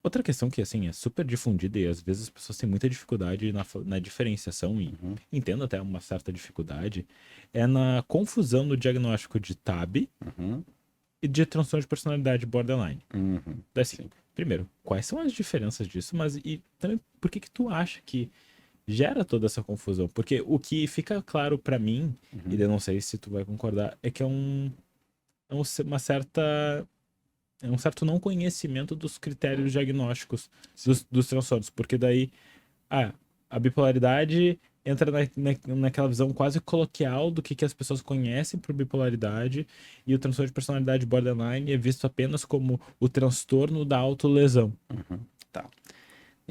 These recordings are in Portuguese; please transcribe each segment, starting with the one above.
Outra questão que, assim, é super difundida e às vezes as pessoas têm muita dificuldade na diferenciação e Uhum, entendo até uma certa dificuldade, é na confusão do diagnóstico de TAB uhum, e de transtorno de personalidade borderline. uhum, Então, assim, sim. primeiro, quais são as diferenças disso, mas e também por que que tu acha que gera toda essa confusão? Porque o que fica claro pra mim, e Uhum, eu não sei se tu vai concordar, é que uma certa é um certo não conhecimento dos critérios diagnósticos sim. dos transtornos, porque daí a bipolaridade entra naquela visão quase coloquial do que as pessoas conhecem por bipolaridade, e o transtorno de personalidade borderline é visto apenas como o transtorno da autolesão. Uhum, tá.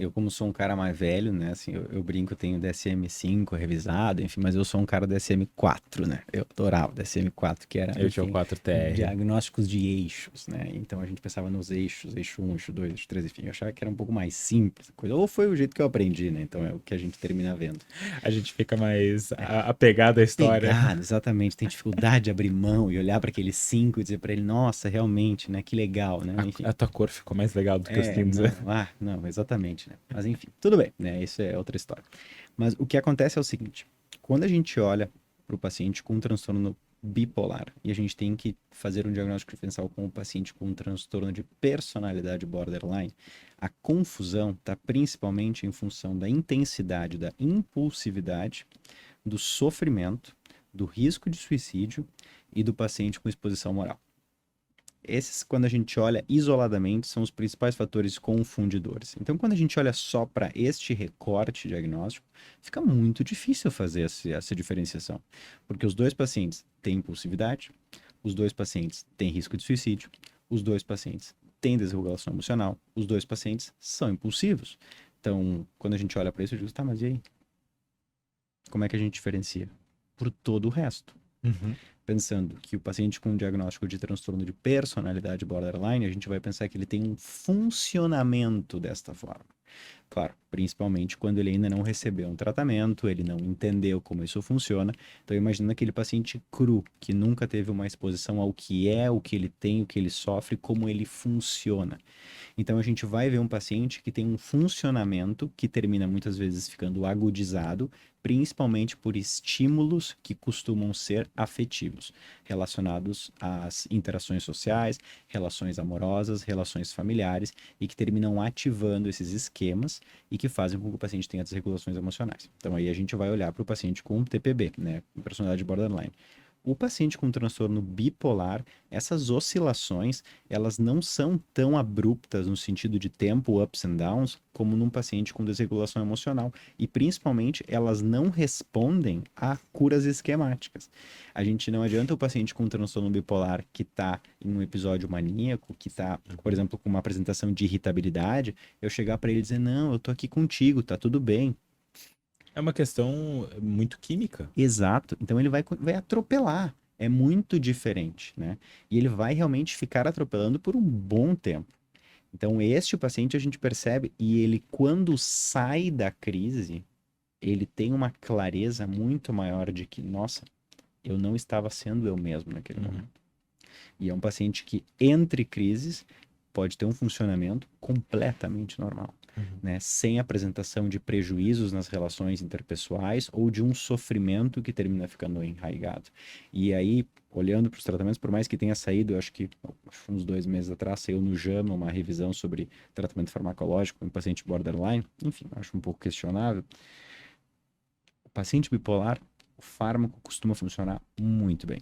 Eu, como sou um cara mais velho, né? Assim, eu brinco, eu tenho DSM-5 revisado, enfim, mas eu sou um cara DSM-4, né? Eu adorava o DSM-4, que era, Eu tinha o enfim, 4TR. diagnósticos de eixos, né? Então a gente pensava nos eixos, eixo 1, eixo 2, eixo 3, enfim. Eu achava que era um pouco mais simples a coisa. Ou foi o jeito que eu aprendi, né? Então é o que a gente termina vendo. A gente fica mais É, apegado à história. apegado, exatamente, tem dificuldade de abrir mão e olhar para aqueles 5 e dizer para ele, nossa, realmente, né? Que legal, né? Enfim. A tua cor ficou mais legal do que os É, 15. não, exatamente, né? Mas enfim, tudo bem, né? Isso é outra história. Mas o que acontece é o seguinte: quando a gente olha para o paciente com um transtorno bipolar e a gente tem que fazer um diagnóstico diferencial com o paciente com um transtorno de personalidade borderline, a confusão está principalmente em função da intensidade da impulsividade, do sofrimento, do risco de suicídio e do paciente com exposição moral. Esses, quando a gente olha isoladamente, são os principais fatores confundidores. Então, quando a gente olha só para este recorte diagnóstico, fica muito difícil fazer essa diferenciação, porque os dois pacientes têm impulsividade, os dois pacientes têm risco de suicídio, os dois pacientes têm desregulação emocional, os dois pacientes são impulsivos. Então, quando a gente olha para isso, eu digo, tá, mas e aí? Como é que a gente diferencia? Por todo o resto. Uhum. Pensando que o paciente com diagnóstico de transtorno de personalidade borderline, a gente vai pensar que ele tem um funcionamento desta forma. Claro, principalmente quando ele ainda não recebeu um tratamento, ele não entendeu como isso funciona. Então, imagina aquele paciente cru, que nunca teve uma exposição ao que é, o que ele tem, o que ele sofre, como ele funciona. Então a gente vai ver um paciente que tem um funcionamento que termina muitas vezes ficando agudizado, principalmente por estímulos que costumam ser afetivos, relacionados às interações sociais, relações amorosas, relações familiares, e que terminam ativando esses esquemas e que fazem com que o paciente tenha desregulações emocionais. Então aí a gente vai olhar para o paciente com TPB, né, personalidade borderline. O paciente com transtorno bipolar, essas oscilações, elas não são tão abruptas no sentido de tempo, ups and downs, como num paciente com desregulação emocional. E, principalmente, elas não respondem a curas esquemáticas. A gente não adianta o paciente com transtorno bipolar que está em um episódio maníaco, que está, por exemplo, com uma apresentação de irritabilidade, eu chegar para ele e dizer, não, eu tô aqui contigo, tá tudo bem. É uma questão muito química. Exato. Então ele vai atropelar. É muito diferente, né? E ele vai realmente ficar atropelando por um bom tempo. Então, este paciente a gente percebe, e ele, quando sai da crise, ele tem uma clareza muito maior de que, nossa, eu não estava sendo eu mesmo naquele Uhum. momento. E é um paciente que, entre crises, pode ter um funcionamento completamente normal, Uhum. né? Sem apresentação de prejuízos nas relações interpessoais ou de um sofrimento que termina ficando enraizado. E aí, olhando para os tratamentos, por mais que tenha saído, eu acho que uns 2 meses atrás, saiu no JAMA uma revisão sobre tratamento farmacológico em paciente borderline, enfim, acho um pouco questionável. O paciente bipolar, o fármaco costuma funcionar muito bem.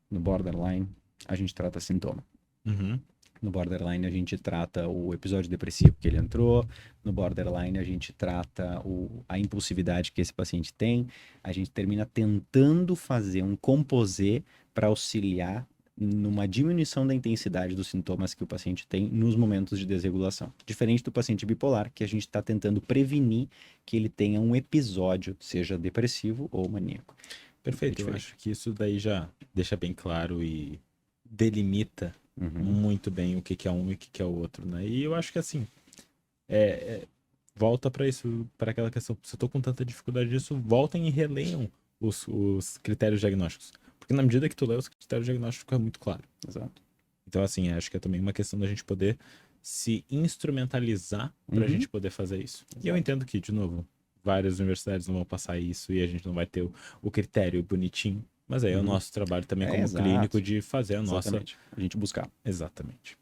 No borderline, a gente trata sintoma. Uhum. No borderline, a gente trata o episódio depressivo que ele entrou. No borderline, a gente trata a impulsividade que esse paciente tem. A gente termina tentando fazer um composê para auxiliar numa diminuição da intensidade dos sintomas que o paciente tem nos momentos de desregulação. Diferente do paciente bipolar, que a gente está tentando prevenir que ele tenha um episódio, seja depressivo ou maníaco. É Perfeito, eu diferente. acho que isso daí já deixa bem claro e delimita Uhum, muito bem o que que é um e o que que é o outro, né? E eu acho que assim, é, é- volta para isso, para aquela questão, se eu tô com tanta dificuldade disso, voltem e releiam os critérios diagnósticos. Porque na medida que tu lê os critérios diagnósticos é muito claro. exato. Então, assim, acho que é também uma questão da gente poder se instrumentalizar para a Uhum. gente poder fazer isso. E eu entendo que, de novo, várias universidades não vão passar isso e a gente não vai ter o critério bonitinho. Mas aí é o Uhum. nosso trabalho também É, como exato. clínico de fazer a nossa... Exatamente. A gente buscar. Exatamente.